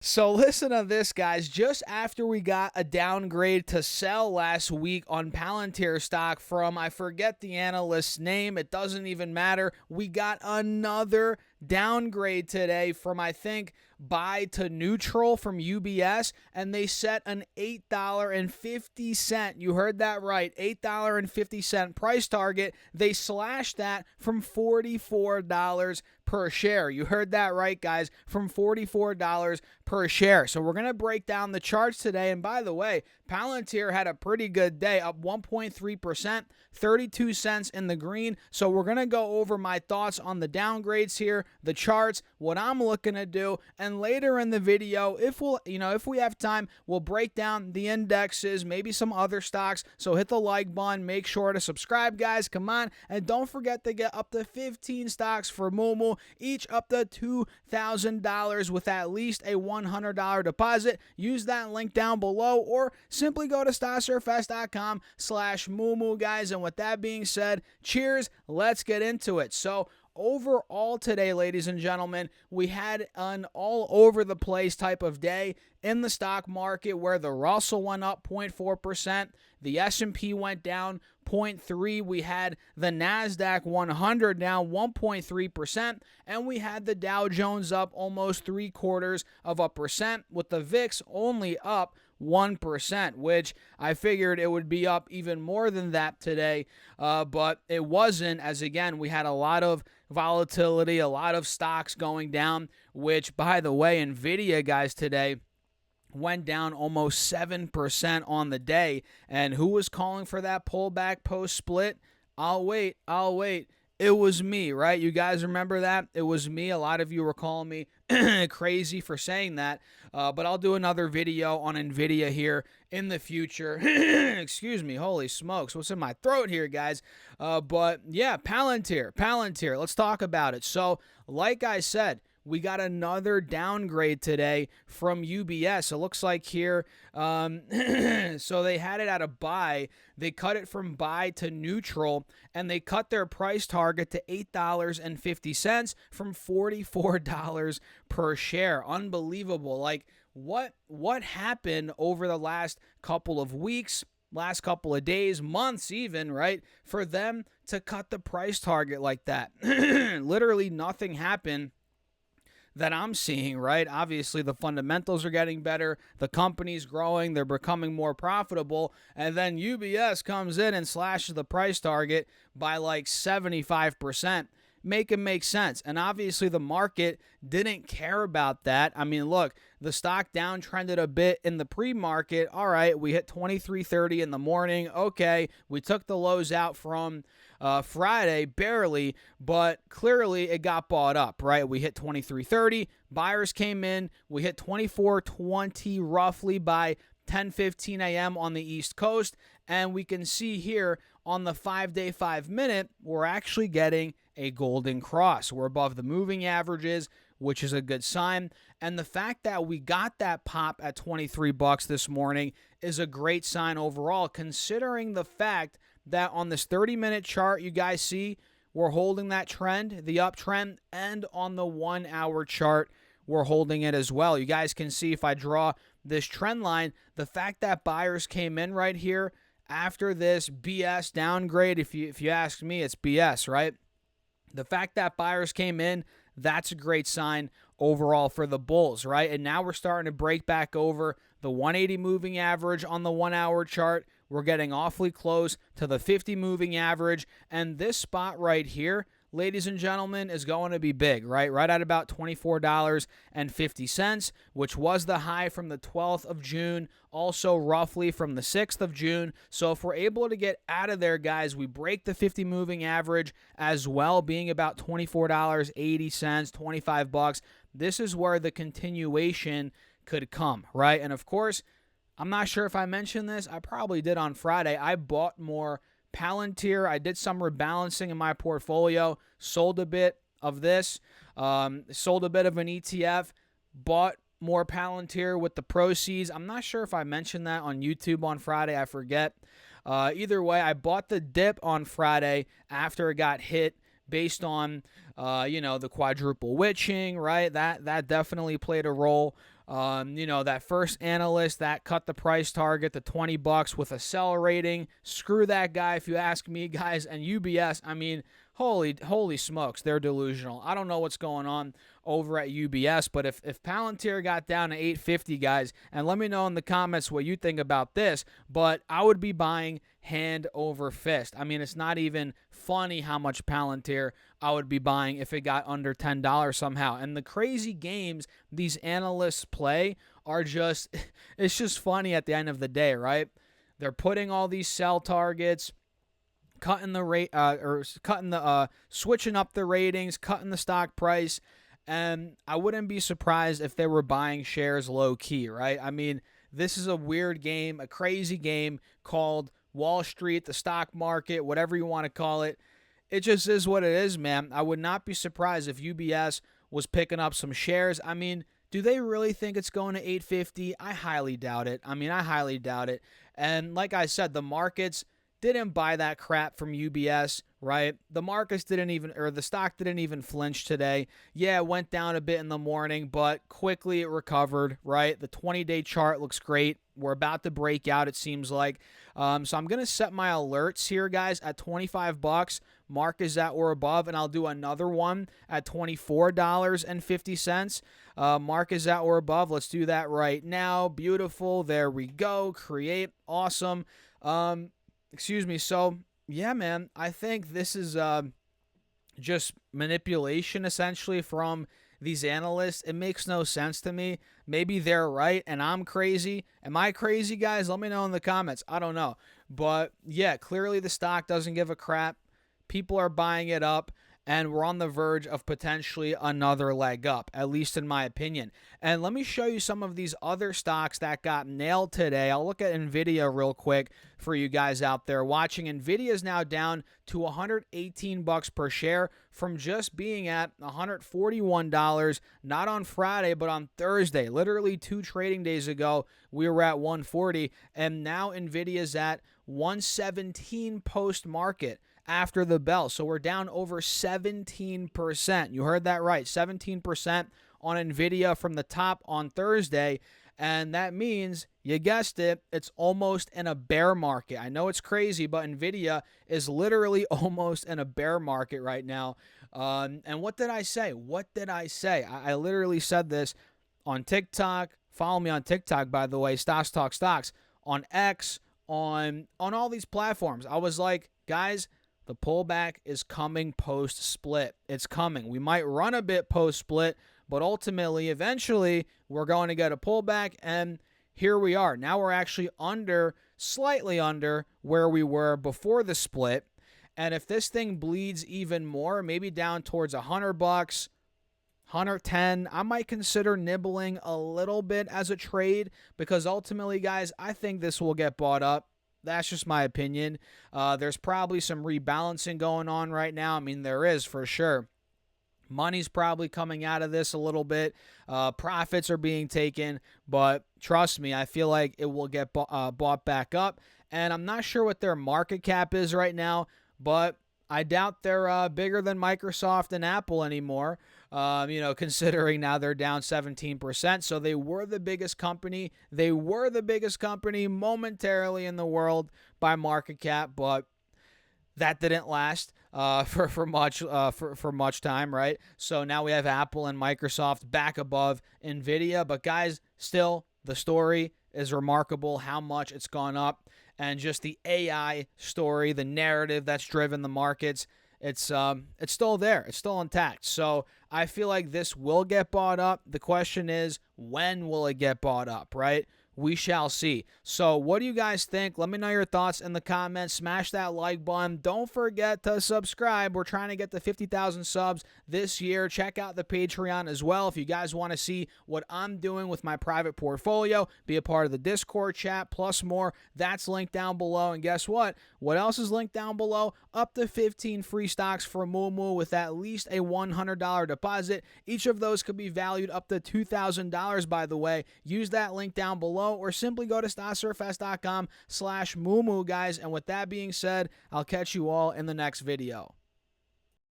So listen to this, guys. Just after we got a downgrade to sell last week on Palantir stock from, I forget the analyst's name, it doesn't even matter. We got another downgrade today from, I think, buy to neutral from UBS, and they set an $8.50, you heard that right, $8.50 price target. They slashed that from $44 per share. You heard that right, guys, from $44 per share. So we're going to break down the charts today. And by the way, Palantir had a pretty good day, up 1.3%, 32 cents in the green. So we're going to go over my thoughts on the downgrades here, the charts, what I'm looking to do, and later in the video, if we have time, we'll break down the indexes, maybe some other stocks. So hit the like button, make sure to subscribe, guys. Come on, and don't forget to get up to 15 stocks for Moomoo, each up to $2,000 with at least a $100 deposit. Use that link down below, or simply go to stocksurfest.com/Moomoo, guys. And with that being said, cheers. Let's get into it. So overall today, ladies and gentlemen, we had an all over the place type of day in the stock market where the Russell went up 0.4%, the S&P went down 0.3%, we had the NASDAQ 100 down 1.3%, and we had the Dow Jones up almost 0.75%, with the VIX only up 1%, which I figured it would be up even more than that today, but it wasn't, as again, we had a lot of volatility, a lot of stocks going down, which, by the way, Nvidia, guys, today went down almost 7% on the day. And who was calling for that pullback post-split? I'll wait. It was me, right? You guys remember that? It was me. A lot of you were calling me crazy for saying that. But I'll do another video on Nvidia here in the future. Excuse me. Holy smokes. What's in my throat here, guys? But yeah, Palantir. Let's talk about it. So like I said, we got another downgrade today from UBS. It looks like here, so they had it at a buy. They cut it from buy to neutral, and they cut their price target to $8.50 from $44 per share. Unbelievable. Like, what happened over the last couple of weeks, last couple of days, months even, right, for them to cut the price target like that? Literally nothing happened that I'm seeing, right? Obviously, the fundamentals are getting better. The company's growing. They're becoming more profitable. And then UBS comes in and slashes the price target by like 75%. Make it make sense. And obviously, the market didn't care about that. I mean, look, the stock downtrended a bit in the pre-market. All right, we hit 23.30 in the morning. Okay, we took the lows out from Friday, barely, but clearly it got bought up, right? We hit 23.30. Buyers came in. We hit 24.20 roughly by 10:15 a.m. on the East Coast. And we can see here on the 5-day, 5-minute, we're actually getting a golden cross. We're above the moving averages, which is a good sign. And the fact that we got that pop at $23 this morning is a great sign overall, considering the fact that on this 30-minute chart, you guys see we're holding that trend, the uptrend, and on the 1-hour chart, we're holding it as well. You guys can see if I draw this trend line, the fact that buyers came in right here after this BS downgrade, if you ask me, it's BS, right? The fact that buyers came in, that's a great sign overall for the bulls, right? And now we're starting to break back over the 180 moving average on the 1-hour chart. We're getting awfully close to the 50 moving average. And this spot right here, ladies and gentlemen, is going to be big, right? Right at about $24.50, which was the high from the 12th of June, also roughly from the 6th of June. So if we're able to get out of there, guys, we break the 50 moving average as well, being about $24.80, $25. This is where the continuation could come, right? And of course, I'm not sure if I mentioned this. I probably did on Friday. I bought more Palantir. I did some rebalancing in my portfolio, sold a bit of this, sold a bit of an ETF, bought more Palantir with the proceeds. I'm not sure if I mentioned that on YouTube on Friday. I forget. Either way, I bought the dip on Friday after it got hit based on, the quadruple witching, right? That definitely played a role. That first analyst that cut the price target to $20 with a sell rating. Screw that guy, if you ask me, guys. And UBS, I mean, holy smokes, they're delusional. I don't know what's going on over at UBS, but if Palantir got down to 850, guys, and let me know in the comments what you think about this, but I would be buying hand over fist. I mean, it's not even funny how much Palantir I would be buying if it got under $10 somehow. And the crazy games these analysts play are just, it's just funny at the end of the day, right? They're putting all these sell targets, cutting the rate, switching up the ratings, cutting the stock price. And I wouldn't be surprised if they were buying shares low key, right? I mean, this is a weird game, a crazy game called Wall Street, the stock market, whatever you want to call it. It just is what it is, man. I would not be surprised if UBS was picking up some shares. I mean, do they really think it's going to 850? I highly doubt it. I highly doubt it. And like I said, the markets didn't buy that crap from UBS, right? The markets didn't even, or the stock didn't even flinch today. Yeah, it went down a bit in the morning, but quickly it recovered, right? The 20-day chart looks great. We're about to break out, it seems like. So I'm going to set my alerts here, guys, at $25. Mark is at or above, and I'll do another one at $24.50. Mark is at or above. Let's do that right now. Beautiful. There we go. Create. Awesome. Excuse me. So, yeah, man, I think this is just manipulation, essentially, from these analysts. It makes no sense to me. Maybe they're right and I'm crazy. Am I crazy, guys? Let me know in the comments. I don't know. But, yeah, clearly the stock doesn't give a crap. People are buying it up, and we're on the verge of potentially another leg up, at least in my opinion. And let me show you some of these other stocks that got nailed today. I'll look at Nvidia real quick for you guys out there watching. Nvidia is now down to $118 per share from just being at $141, not on Friday, but on Thursday. Literally 2 trading days ago, we were at $140, and now Nvidia's at $117 post-market after the bell. So we're down over 17%. You heard that right, 17% on Nvidia from the top on Thursday. And that means, you guessed it, it's almost in a bear market. I know it's crazy, but Nvidia is literally almost in a bear market right now. And what did I say? I literally said this on TikTok. Follow me on TikTok, by the way, Stocks Talk Stocks, on X, on all these platforms. I was like, guys, the pullback is coming post-split. It's coming. We might run a bit post-split, but ultimately, eventually, we're going to get a pullback, and here we are. Now we're actually slightly under where we were before the split, and if this thing bleeds even more, maybe down towards $100, 110, I might consider nibbling a little bit as a trade, because ultimately, guys, I think this will get bought up. That's just my opinion. There's probably some rebalancing going on right now. I mean, there is for sure. Money's probably coming out of this a little bit. Profits are being taken. But trust me, I feel like it will get bought back up. And I'm not sure what their market cap is right now, but I doubt they're bigger than Microsoft and Apple anymore, considering now they're down 17%. So they were the biggest company. They were the biggest company momentarily in the world by market cap, but that didn't last for much time, right? So now we have Apple and Microsoft back above Nvidia. But guys, still, the story is remarkable how much it's gone up. And just the AI story, the narrative that's driven the markets, it's still there. It's still intact. So I feel like this will get bought up. The question is, when will it get bought up, right? We shall see. So what do you guys think? Let me know your thoughts in the comments. Smash that like button. Don't forget to subscribe. We're trying to get to 50,000 subs this year. Check out the Patreon as well if you guys want to see what I'm doing with my private portfolio. Be a part of the Discord chat, plus more. That's linked down below. And guess what? What else is linked down below? Up to 15 free stocks for Moo with at least a $100 deposit. Each of those could be valued up to $2,000, by the way. Use that link down below, or simply go to stocksurfest.com/Moo, guys. And with that being said, I'll catch you all in the next video.